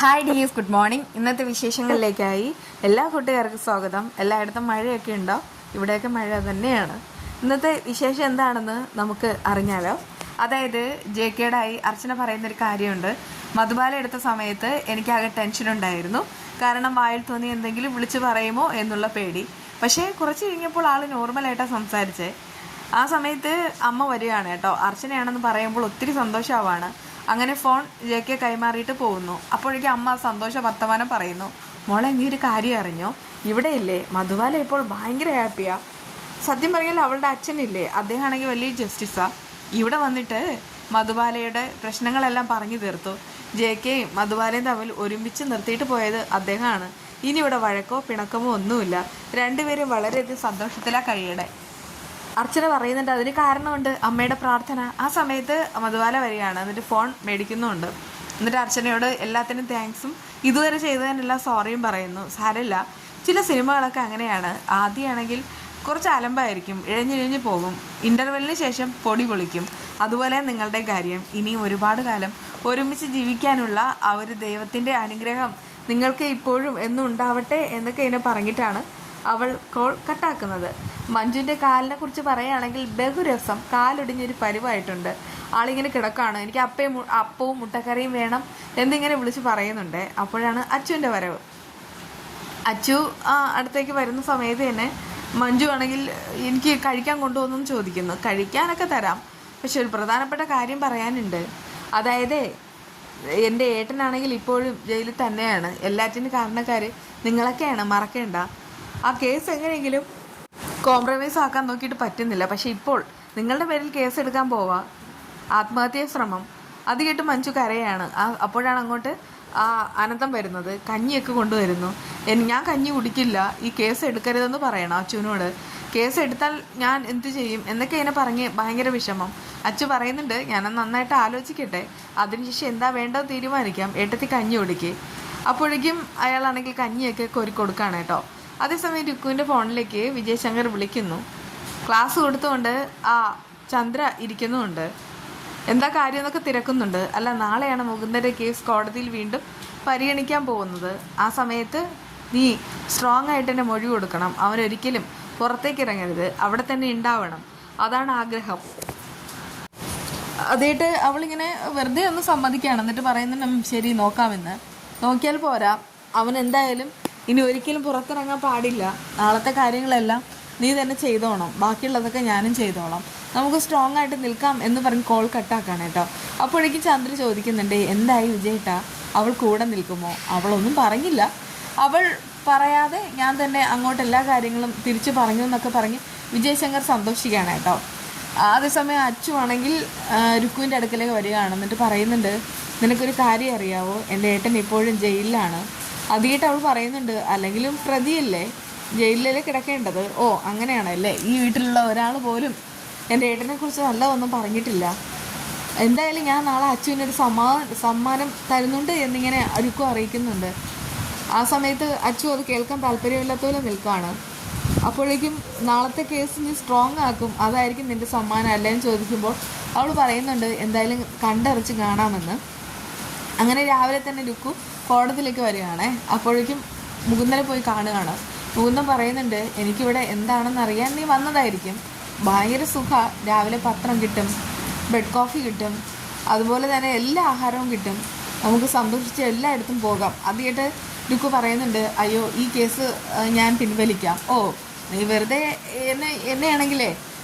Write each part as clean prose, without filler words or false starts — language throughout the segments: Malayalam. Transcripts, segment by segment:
Hi ഡിലീസ്, good morning. ഇന്നത്തെ വിശേഷങ്ങളിലേക്കായി എല്ലാ കൂട്ടുകാർക്കും സ്വാഗതം. എല്ലായിടത്തും മഴയൊക്കെ ഉണ്ടോ? ഇവിടെയൊക്കെ മഴ തന്നെയാണ്. ഇന്നത്തെ വിശേഷം എന്താണെന്ന് നമുക്ക് അറിഞ്ഞാലോ. അതായത് JKയുടെ അർച്ചന പറയുന്നൊരു കാര്യമുണ്ട്. മധുബാല എടുത്ത സമയത്ത് എനിക്കാകെ ടെൻഷനുണ്ടായിരുന്നു. കാരണം വായിൽ തോന്നി എന്തെങ്കിലും വിളിച്ച് പറയുമോ എന്നുള്ള പേടി. പക്ഷേ കുറച്ച് കഴിഞ്ഞപ്പോൾ ആൾ നോർമലായിട്ടാണ് സംസാരിച്ചേ. ആ സമയത്ത് അമ്മ വരികയാണ് കേട്ടോ. അർച്ചനയാണെന്ന് പറയുമ്പോൾ ഒത്തിരി സന്തോഷമാവാണ്. അങ്ങനെ ഫോൺ JK കൈമാറിയിട്ട് പോകുന്നു. അപ്പോഴേക്കും അമ്മ സന്തോഷ വർത്തമാനം പറയുന്നു. മോളെ, നീ ഒരു കാര്യം അറിഞ്ഞോ? ഇവിടെ ഇല്ലേ മധുബാല ഇപ്പോൾ ഭയങ്കര ഹാപ്പിയാ. സത്യം പറഞ്ഞാൽ അവളുടെ അച്ഛനില്ലേ, അദ്ദേഹം ആണെങ്കിൽ വലിയ ജസ്റ്റിസാണ്. ഇവിടെ വന്നിട്ട് മധുബാലയുടെ പ്രശ്നങ്ങളെല്ലാം പറഞ്ഞു തീർത്തു. JKയും മധുബാലയും തമ്മിൽ ഒരുമിച്ച് നിർത്തിയിട്ട് പോയത് അദ്ദേഹമാണ്. ഇനി ഇവിടെ വഴക്കോ പിണക്കമോ ഒന്നുമില്ല. രണ്ടുപേരും വളരെയധികം സന്തോഷത്തിലാണ് കഴിയണേ. അർച്ചന പറയുന്നുണ്ട് അതിന് കാരണമുണ്ട്, അമ്മയുടെ പ്രാർത്ഥന. ആ സമയത്ത് മധുബാല വരികയാണ്. എന്നിട്ട് ഫോൺ മേടിക്കുന്നുമുണ്ട്. എന്നിട്ട് അർച്ചനയോട് എല്ലാത്തിനും താങ്ക്സും ഇതുവരെ ചെയ്തതിനെല്ലാം സോറിയും പറയുന്നു. സാരമില്ല, ചില സിനിമകളൊക്കെ അങ്ങനെയാണ്. ആദ്യമാണെങ്കിൽ കുറച്ച് അലമ്പായിരിക്കും, ഇഴഞ്ഞിഴഞ്ഞ് പോകും, ഇൻ്റർവെല്ലിന് ശേഷം പൊടി പൊളിക്കും. അതുപോലെ നിങ്ങളുടെ കാര്യം. ഇനിയും ഒരുപാട് കാലം ഒരുമിച്ച് ജീവിക്കാനുള്ള ആ ഒരു ദൈവത്തിൻ്റെ അനുഗ്രഹം നിങ്ങൾക്ക് ഇപ്പോഴും എന്നും ഉണ്ടാവട്ടെ എന്നൊക്കെ ഇതിനെ പറഞ്ഞിട്ടാണ് അവൾ കോൾ കട്ടാക്കുന്നത്. മഞ്ജുവിൻ്റെ കാലിനെ കുറിച്ച് പറയുകയാണെങ്കിൽ ബഹുരസം. കാലൊടിഞ്ഞൊരു പരിവായിട്ടുണ്ട്. ആളിങ്ങനെ കിടക്കാണ്. എനിക്ക് അപ്പവും മുട്ടക്കറിയും വേണം എന്നിങ്ങനെ വിളിച്ച് പറയുന്നുണ്ട്. അപ്പോഴാണ് അച്ചുവിൻ്റെ വരവ്. അച്ചു അടുത്തേക്ക് വരുന്ന സമയത്ത് തന്നെ മഞ്ജു ആണെങ്കിൽ എനിക്ക് കഴിക്കാൻ കൊണ്ടുവന്നു ചോദിക്കുന്നു. കഴിക്കാനൊക്കെ തരാം, പക്ഷെ ഒരു പ്രധാനപ്പെട്ട കാര്യം പറയാനുണ്ട്. അതായത് എൻ്റെ ഏട്ടനാണെങ്കിൽ ഇപ്പോഴും ജയിലിൽ തന്നെയാണ്. എല്ലാറ്റിനും കാരണക്കാർ നിങ്ങളൊക്കെയാണ്, മറക്കേണ്ട. ആ കേസ് എങ്ങനെയെങ്കിലും കോംപ്രമൈസ് ആക്കാൻ നോക്കിയിട്ട് പറ്റുന്നില്ല. പക്ഷേ ഇപ്പോൾ നിങ്ങളുടെ പേരിൽ കേസ് എടുക്കാൻ പോവാ, ആത്മഹത്യാ ശ്രമം. അത് കേട്ട് മഞ്ജു കരയാണ്. അപ്പോഴാണ് അങ്ങോട്ട് അനന്തം വരുന്നത്. കഞ്ഞിയൊക്കെ കൊണ്ടുവരുന്നു. ഞാൻ കഞ്ഞി കുടിക്കില്ല, ഈ കേസ് എടുക്കരുതെന്ന് പറയണം അച്ചുവിനോട്. കേസ് എടുത്താൽ ഞാൻ എന്ത് ചെയ്യും എന്നൊക്കെ ഇതിനെ പറഞ്ഞ് ഭയങ്കര വിഷമം. അച്ചു പറയുന്നുണ്ട് ഞാൻ നന്നായിട്ട് ആലോചിക്കട്ടെ, അതിനുശേഷം എന്താ വേണ്ടത് തീരുമാനിക്കാം, ഏട്ടത്തി കഞ്ഞി കുടിക്ക്. അപ്പോഴേക്കും അയാളാണെങ്കിൽ കഞ്ഞിയൊക്കെ കോരിക്കൊടുക്കുകയാണ് കേട്ടോ. അതേസമയം രുക്കുവിൻ്റെ ഫോണിലേക്ക് വിജയശങ്കർ വിളിക്കുന്നു. ക്ലാസ് കൊടുത്തുകൊണ്ട് ചന്ദ്ര ഇരിക്കുന്നുമുണ്ട്. എന്താ കാര്യം എന്നൊക്കെ തിരക്കുന്നുണ്ട്. അല്ല, നാളെയാണ് മുകുന്ദൻ്റെ കേസ് കോടതിയിൽ വീണ്ടും പരിഗണിക്കാൻ പോകുന്നത്. ആ സമയത്ത് നീ സ്ട്രോങ് ആയിട്ട് തന്നെ മൊഴി കൊടുക്കണം. അവനൊരിക്കലും പുറത്തേക്ക് ഇറങ്ങരുത്, അവിടെ തന്നെ ഉണ്ടാവണം, അതാണ് ആഗ്രഹം. അതായിട്ട് അവളിങ്ങനെ വെറുതെ ഒന്ന് സമ്മതിക്കുകയാണ്. എന്നിട്ട് പറയുന്നുണ്ട് ശരി നോക്കാമെന്ന്. നോക്കിയാൽ പോരാ, അവൻ എന്തായാലും ഇനി ഒരിക്കലും പുറത്തിറങ്ങാൻ പാടില്ല. നാളത്തെ കാര്യങ്ങളെല്ലാം നീ തന്നെ ചെയ്തോണം, ബാക്കിയുള്ളതൊക്കെ ഞാനും ചെയ്തോളാം, നമുക്ക് സ്ട്രോങ് ആയിട്ട് നിൽക്കാം എന്ന് പറഞ്ഞ് കോൾ കട്ടാക്കാണ് കേട്ടോ. അപ്പോഴേക്കും ചന്ദ്ര ചോദിക്കുന്നുണ്ട് എന്തായി വിജയേട്ടാ, അവൾ കൂടെ നിൽക്കുമോ? അവളൊന്നും പറഞ്ഞില്ല, അവൾ പറയാതെ ഞാൻ തന്നെ അങ്ങോട്ട് എല്ലാ കാര്യങ്ങളും തിരിച്ചു പറഞ്ഞു എന്നൊക്കെ പറഞ്ഞ് വിജയശങ്കർ സന്തോഷിക്കുകയാണ് കേട്ടോ. അതേസമയം അച്ചു ആണെങ്കിൽ രുക്കുവിൻ്റെ അടുക്കലേക്ക് വരികയാണ്. എന്നിട്ട് പറയുന്നുണ്ട് നിനക്കൊരു കാര്യം അറിയാവോ, എൻ്റെ ഏട്ടൻ ഇപ്പോഴും ജയിലിലാണ്. അധികമായിട്ട് അവൾ പറയുന്നുണ്ട് അല്ലെങ്കിലും പ്രതിയല്ലേ, ജയിലിലല്ലേ കിടക്കേണ്ടത്. ഓ അങ്ങനെയാണല്ലേ, ഈ വീട്ടിലുള്ള ഒരാൾ പോലും എൻ്റെ ഏട്ടനെ കുറിച്ച് നല്ലതൊന്നും പറഞ്ഞിട്ടില്ല. എന്തായാലും ഞാൻ നാളെ അച്ചുവിനൊരു സമ്മാനം തരുന്നുണ്ട് എന്നിങ്ങനെ അരുക്കും അറിയിക്കുന്നുണ്ട്. ആ സമയത്ത് അച്ചു അത് കേൾക്കാൻ താല്പര്യമില്ലാത്തപോലെ നിൽക്കുകയാണ്. അപ്പോഴേക്കും നാളത്തെ കേസ് നീ സ്ട്രോങ് ആക്കും, അതായിരിക്കും നിൻ്റെ സമ്മാനം അല്ലേന്ന് ചോദിക്കുമ്പോൾ അവൾ പറയുന്നുണ്ട് എന്തായാലും കണ്ടറിച്ച് കാണാമെന്ന്. അങ്ങനെ രാവിലെ തന്നെ രുക്കു കോടതിയിലേക്ക് വരികയാണേ. അപ്പോഴേക്കും മുകുന്ദനെ പോയി കാണുകയാണ്. മുകുന്ദൻ പറയുന്നുണ്ട് എനിക്കിവിടെ എന്താണെന്ന് അറിയാൻ നീ വന്നതായിരിക്കും. ഭയങ്കര സുഖ, രാവിലെ പത്രം കിട്ടും, ബെഡ് കോഫി കിട്ടും, അതുപോലെ തന്നെ എല്ലാ ആഹാരവും കിട്ടും, നമുക്ക് സന്തോഷിച്ച് എല്ലായിടത്തും പോകാം. അത് കേട്ട് രുക്കു പറയുന്നുണ്ട് അയ്യോ ഈ കേസ് ഞാൻ പിൻവലിക്കാം. ഓ നീ വെറുതെ എന്നെയാണെങ്കിലേ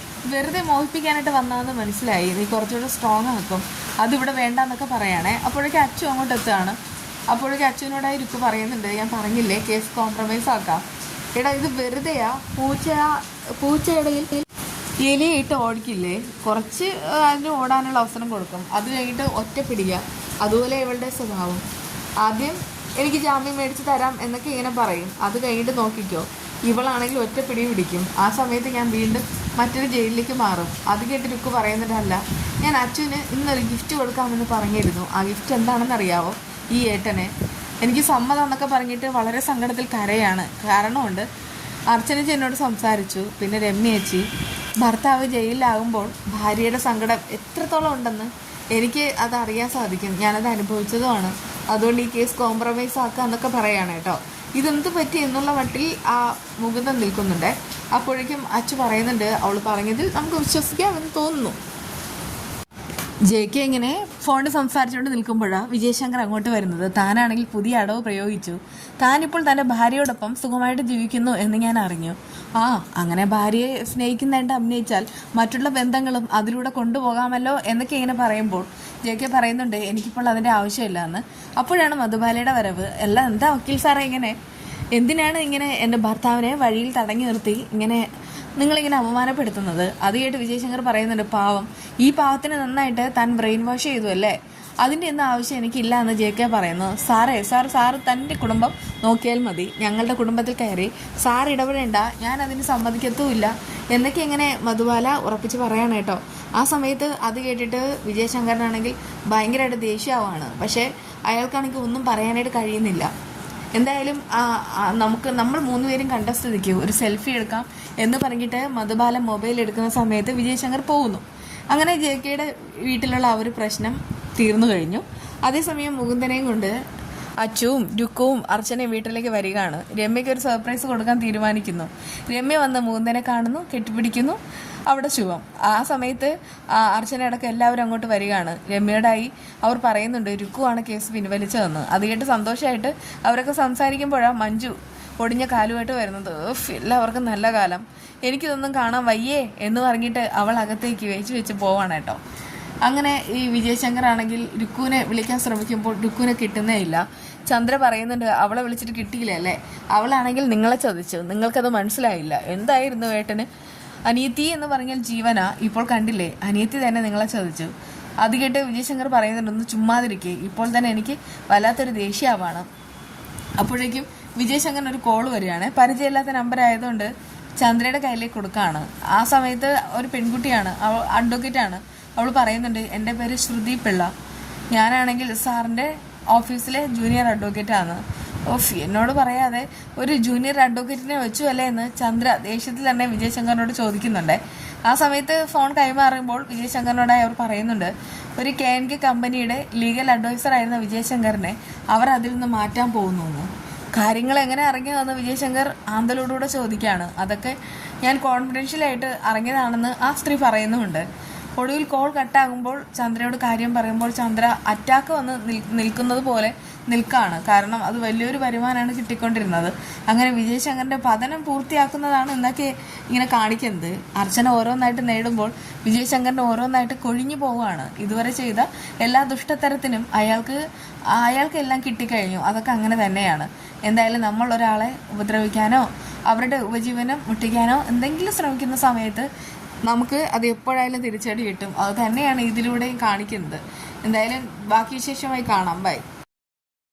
വെറുതെ മോഹിപ്പിക്കാനായിട്ട് വന്നതെന്ന് മനസ്സിലായി, നീ കുറച്ചുകൂടെ സ്ട്രോങ് ആക്കും, അതിവിടെ വേണ്ടെന്നൊക്കെ പറയുകയാണേ. അപ്പോഴേക്കും അച്ചു അങ്ങോട്ട് എത്തുകയാണ്. അപ്പോഴേക്കും അച്ചുവിനോടായി രുക്കു പറയുന്നുണ്ട് ഞാൻ പറഞ്ഞില്ലേ കേസ് കോംപ്രമൈസ് ആക്കാം. എടാ ഇത് വെറുതെയാ, പൂച്ചയുടെ ഇലയിട്ട് ഓടിക്കില്ലേ, കുറച്ച് അതിന് ഓടാനുള്ള അവസരം കൊടുക്കും, അത് കഴിഞ്ഞിട്ട് ഒറ്റ പിടിക്കുക. അതുപോലെ ഇവളുടെ സ്വഭാവം. ആദ്യം എനിക്ക് ജാമ്യം മേടിച്ച് തരാം എന്നൊക്കെ ഇങ്ങനെ പറയും, അത് കഴിഞ്ഞിട്ട് നോക്കിക്കോ ഇവളാണെങ്കിൽ ഒറ്റ പിടി പിടിക്കും. ആ സമയത്ത് ഞാൻ വീണ്ടും മറ്റൊരു ജയിലിലേക്ക് മാറും. അത് കേട്ട് രുക്കു പറയുന്നിട്ടല്ല, ഞാൻ അച്ചുവിന് ഇന്നൊരു ഗിഫ്റ്റ് കൊടുക്കാമെന്ന് പറഞ്ഞിരുന്നു. ആ ഗിഫ്റ്റ് എന്താണെന്ന് അറിയാവോ? ഈ ഏട്ടനെ എനിക്ക് സമ്മതം എന്നൊക്കെ പറഞ്ഞിട്ട് വളരെ സങ്കടത്തിൽ കരയാണ്. കാരണമുണ്ട്, അർച്ചന എന്നോട് സംസാരിച്ചു, പിന്നെ രമ്യേച്ചി. ഭർത്താവ് ജയിലിലാകുമ്പോൾ ഭാര്യയുടെ സങ്കടം എത്രത്തോളം ഉണ്ടെന്ന് എനിക്ക് അതറിയാൻ സാധിക്കും, ഞാനത് അനുഭവിച്ചതുമാണ്. അതുകൊണ്ട് ഈ കേസ് കോംപ്രമൈസ് ആക്കുക എന്നൊക്കെ പറയാണ് കേട്ടോ. ഇതെന്ത് പറ്റി എന്നുള്ള മട്ടിൽ ആ മുകുന്ദൻ നിൽക്കുന്നുണ്ട്. അപ്പോഴേക്കും അച്ചു പറയുന്നുണ്ട്, അവൾ പറഞ്ഞതിൽ നമുക്ക് വിശ്വസിക്കാമെന്ന് തോന്നുന്നു. ജെക്ക് ഇങ്ങനെ ഫോണിൽ സംസാരിച്ചുകൊണ്ട് നിൽക്കുമ്പോഴാണ് വിജയശങ്കർ അങ്ങോട്ട് വരുന്നത്. താനാണെങ്കിൽ പുതിയ അടവ് പ്രയോഗിച്ചു. താനിപ്പോൾ തൻ്റെ ഭാര്യയോടൊപ്പം സുഖമായിട്ട് ജീവിക്കുന്നു എന്ന് ഞാൻ അറിഞ്ഞു. അങ്ങനെ ഭാര്യയെ സ്നേഹിക്കുന്നതായിട്ട് അഭിനയിച്ചാൽ മറ്റുള്ള ബന്ധങ്ങളും അതിലൂടെ കൊണ്ടുപോകാമല്ലോ എന്നൊക്കെ ഇങ്ങനെ പറയുമ്പോൾ ജെക്കെ പറയുന്നുണ്ട്, എനിക്കിപ്പോൾ അതിൻ്റെ ആവശ്യമില്ല എന്ന്. അപ്പോഴാണ് മധുബാലയുടെ വരവ്. എന്താ വക്കീൽ സാറേ ഇങ്ങനെ, എന്തിനാണ് ഇങ്ങനെ എൻ്റെ ഭർത്താവിനെ വഴിയിൽ തടഞ്ഞു നിർത്തി ഇങ്ങനെ നിങ്ങളിങ്ങനെ അപമാനപ്പെടുത്തുന്നത്? അത് കേട്ട് വിജയശങ്കർ പറയുന്നുണ്ട്, പാവം, ഈ പാവത്തിന് നന്നായിട്ട് താൻ ബ്രെയിൻ വാഷ് ചെയ്തു അല്ലേ, അതിൻ്റെ ഒന്നും ആവശ്യം എനിക്കില്ല എന്ന് ജെ.കെ. പറയുന്നു. സാറ് തൻ്റെ കുടുംബം നോക്കിയാൽ മതി, ഞങ്ങളുടെ കുടുംബത്തിൽ കയറി സാർ ഇടപെടേണ്ട, ഞാൻ അതിന് സമ്മതിക്കത്തുമില്ല എന്നൊക്കെ ഇങ്ങനെ മധുബാല ഉറപ്പിച്ച് പറയാണ് കേട്ടോ. ആ സമയത്ത് അത് കേട്ടിട്ട് വിജയശങ്കറിനാണെങ്കിൽ ഭയങ്കരമായിട്ട് ദേഷ്യമാവാണ്. പക്ഷേ അയാൾക്കാണെങ്കിൽ ഒന്നും പറയാനായിട്ട് കഴിയുന്നില്ല. എന്തായാലും നമ്മൾ 3 പേരും കണ്ട സ്ഥിതിക്ക് ഒരു സെൽഫി എടുക്കാം എന്ന് പറഞ്ഞിട്ട് മധുബാല മൊബൈൽ എടുക്കുന്ന സമയത്ത് വിജയശങ്കർ പോകുന്നു. അങ്ങനെ ജെ.കെയുടെ വീട്ടിലുള്ള ആ ഒരു പ്രശ്നം തീർന്നു കഴിഞ്ഞു. അതേസമയം മുകുന്ദനെയും കൊണ്ട് അച്ചുവും രുക്കുവും അർച്ചനയും വീട്ടിലേക്ക് വരികയാണ്. രമ്യയ്ക്ക് ഒരു സർപ്രൈസ് കൊടുക്കാൻ തീരുമാനിക്കുന്നു. രമ്യ വന്ന് മുകുന്ദനെ കാണുന്നു, കെട്ടിപ്പിടിക്കുന്നു. അവിടെ ശുഭം. ആ സമയത്ത് അർച്ചന അടക്കം എല്ലാവരും അങ്ങോട്ട് വരികയാണ്. രമ്യയോടായി അവർ പറയുന്നുണ്ട് രുക്കുവാണ് കേസ് പിൻവലിച്ചതെന്ന്. അത് കേട്ട് സന്തോഷമായിട്ട് അവരൊക്കെ സംസാരിക്കുമ്പോഴാണ് മഞ്ജു ഒടിഞ്ഞ കാലുമായിട്ട് വരുന്നത്. എല്ലാവർക്കും നല്ല കാലം, എനിക്കിതൊന്നും കാണാൻ വയ്യേ എന്ന് പറഞ്ഞിട്ട് അവൾ അകത്തേക്ക് വെച്ച് പോവാണ് കേട്ടോ. അങ്ങനെ ഈ വിജയശങ്കർ ആണെങ്കിൽ രുക്കുവിനെ വിളിക്കാൻ ശ്രമിക്കുമ്പോൾ രുക്കുവിനെ കിട്ടുന്നേ ഇല്ല. ചന്ദ്ര പറയുന്നുണ്ട്, അവളെ വിളിച്ചിട്ട് കിട്ടിയില്ല അല്ലേ, അവളാണെങ്കിൽ നിങ്ങളെ ചതിച്ചു, നിങ്ങൾക്കത് മനസ്സിലായില്ല. എന്തായിരുന്നു ഏട്ടന്? അനിയത്തി എന്ന് പറഞ്ഞാൽ ജീവനാ, ഇപ്പോൾ കണ്ടില്ലേ, അനിയത്തി തന്നെ നിങ്ങളെ ചതിച്ചു. അത് കേട്ട് വിജയശങ്കർ പറയുന്നുണ്ട്, ഒന്ന് ചുമ്മാതിരിക്കേ, ഇപ്പോൾ തന്നെ എനിക്ക് വല്ലാത്തൊരു ദേഷ്യമാണ്. അപ്പോഴേക്കും വിജയശങ്കറിന് ഒരു കോൾ വരികയാണ്. പരിചയമില്ലാത്ത നമ്പർ ആയതുകൊണ്ട് ചന്ദ്രയുടെ കയ്യിലേക്ക് കൊടുക്കുകയാണ്. ആ സമയത്ത് ഒരു പെൺകുട്ടിയാണ്, അവൾ അഡ്വക്കേറ്റാണ്. അവൾ പറയുന്നുണ്ട്, എൻ്റെ പേര് ശ്രുതി പിള്ള, ഞാനാണെങ്കിൽ സാറിൻ്റെ ഓഫീസിലെ ജൂനിയർ അഡ്വക്കേറ്റാണ്. എന്നോട് പറയാതെ ഒരു ജൂനിയർ അഡ്വക്കേറ്റിനെ വെച്ചു അല്ലേ എന്ന് ചന്ദ്ര ദേഷ്യത്തിൽ തന്നെ വിജയശങ്കറിനോട് ചോദിക്കുന്നുണ്ട്. ആ സമയത്ത് ഫോൺ കൈമാറുമ്പോൾ വിജയശങ്കറിനോടായി അവർ പറയുന്നുണ്ട്, ഒരു KNK കമ്പനിയുടെ ലീഗൽ അഡ്വൈസർ ആയിരുന്ന വിജയശങ്കറിനെ അവർ അതിൽ നിന്ന് മാറ്റാൻ പോകുന്നു. കാര്യങ്ങൾ എങ്ങനെ അറിഞ്ഞതെന്ന് വിജയശങ്കർ ആന്തലോടുകൂടെ ചോദിക്കുകയാണ്. അതൊക്കെ ഞാൻ കോൺഫിഡൻഷ്യലായിട്ട് അറിഞ്ഞതാണെന്ന് ആ സ്ത്രീ പറയുന്നുമുണ്ട്. ഒടുവിൽ കോൾ കട്ടാകുമ്പോൾ ചന്ദ്രയോട് കാര്യം പറയുമ്പോൾ ചന്ദ്ര അറ്റാക്ക് വന്ന് നിൽക്കുന്നത് പോലെ നിൽക്കുകയാണ്. കാരണം അത് വലിയൊരു വരുമാനമാണ് കിട്ടിക്കൊണ്ടിരുന്നത്. അങ്ങനെ വിജയശങ്കറിൻ്റെ പതനം പൂർത്തിയാക്കുന്നതാണ് എന്നൊക്കെ ഇങ്ങനെ കാണിക്കുന്നത്. അർച്ചന ഓരോന്നായിട്ട് നേടുമ്പോൾ വിജയശങ്കറിൻ്റെ ഓരോന്നായിട്ട് കൊഴിഞ്ഞു പോവുകയാണ്. ഇതുവരെ ചെയ്ത എല്ലാ ദുഷ്ടത്തരത്തിനും അയാൾക്ക് എല്ലാം കിട്ടിക്കഴിഞ്ഞു. അതൊക്കെ അങ്ങനെ തന്നെയാണ്. എന്തായാലും നമ്മൾ ഒരാളെ ഉപദ്രവിക്കാനോ അവരുടെ ഉപജീവനം മുട്ടിക്കാനോ എന്തെങ്കിലും ശ്രമിക്കുന്ന സമയത്ത് നമുക്ക് അത് എപ്പോഴായാലും തിരിച്ചടി കിട്ടും. അത് തന്നെയാണ് ഇതിലൂടെയും കാണിക്കുന്നത്. എന്തായാലും ബാക്കി വിശേഷമായി കാണാം. ബൈ.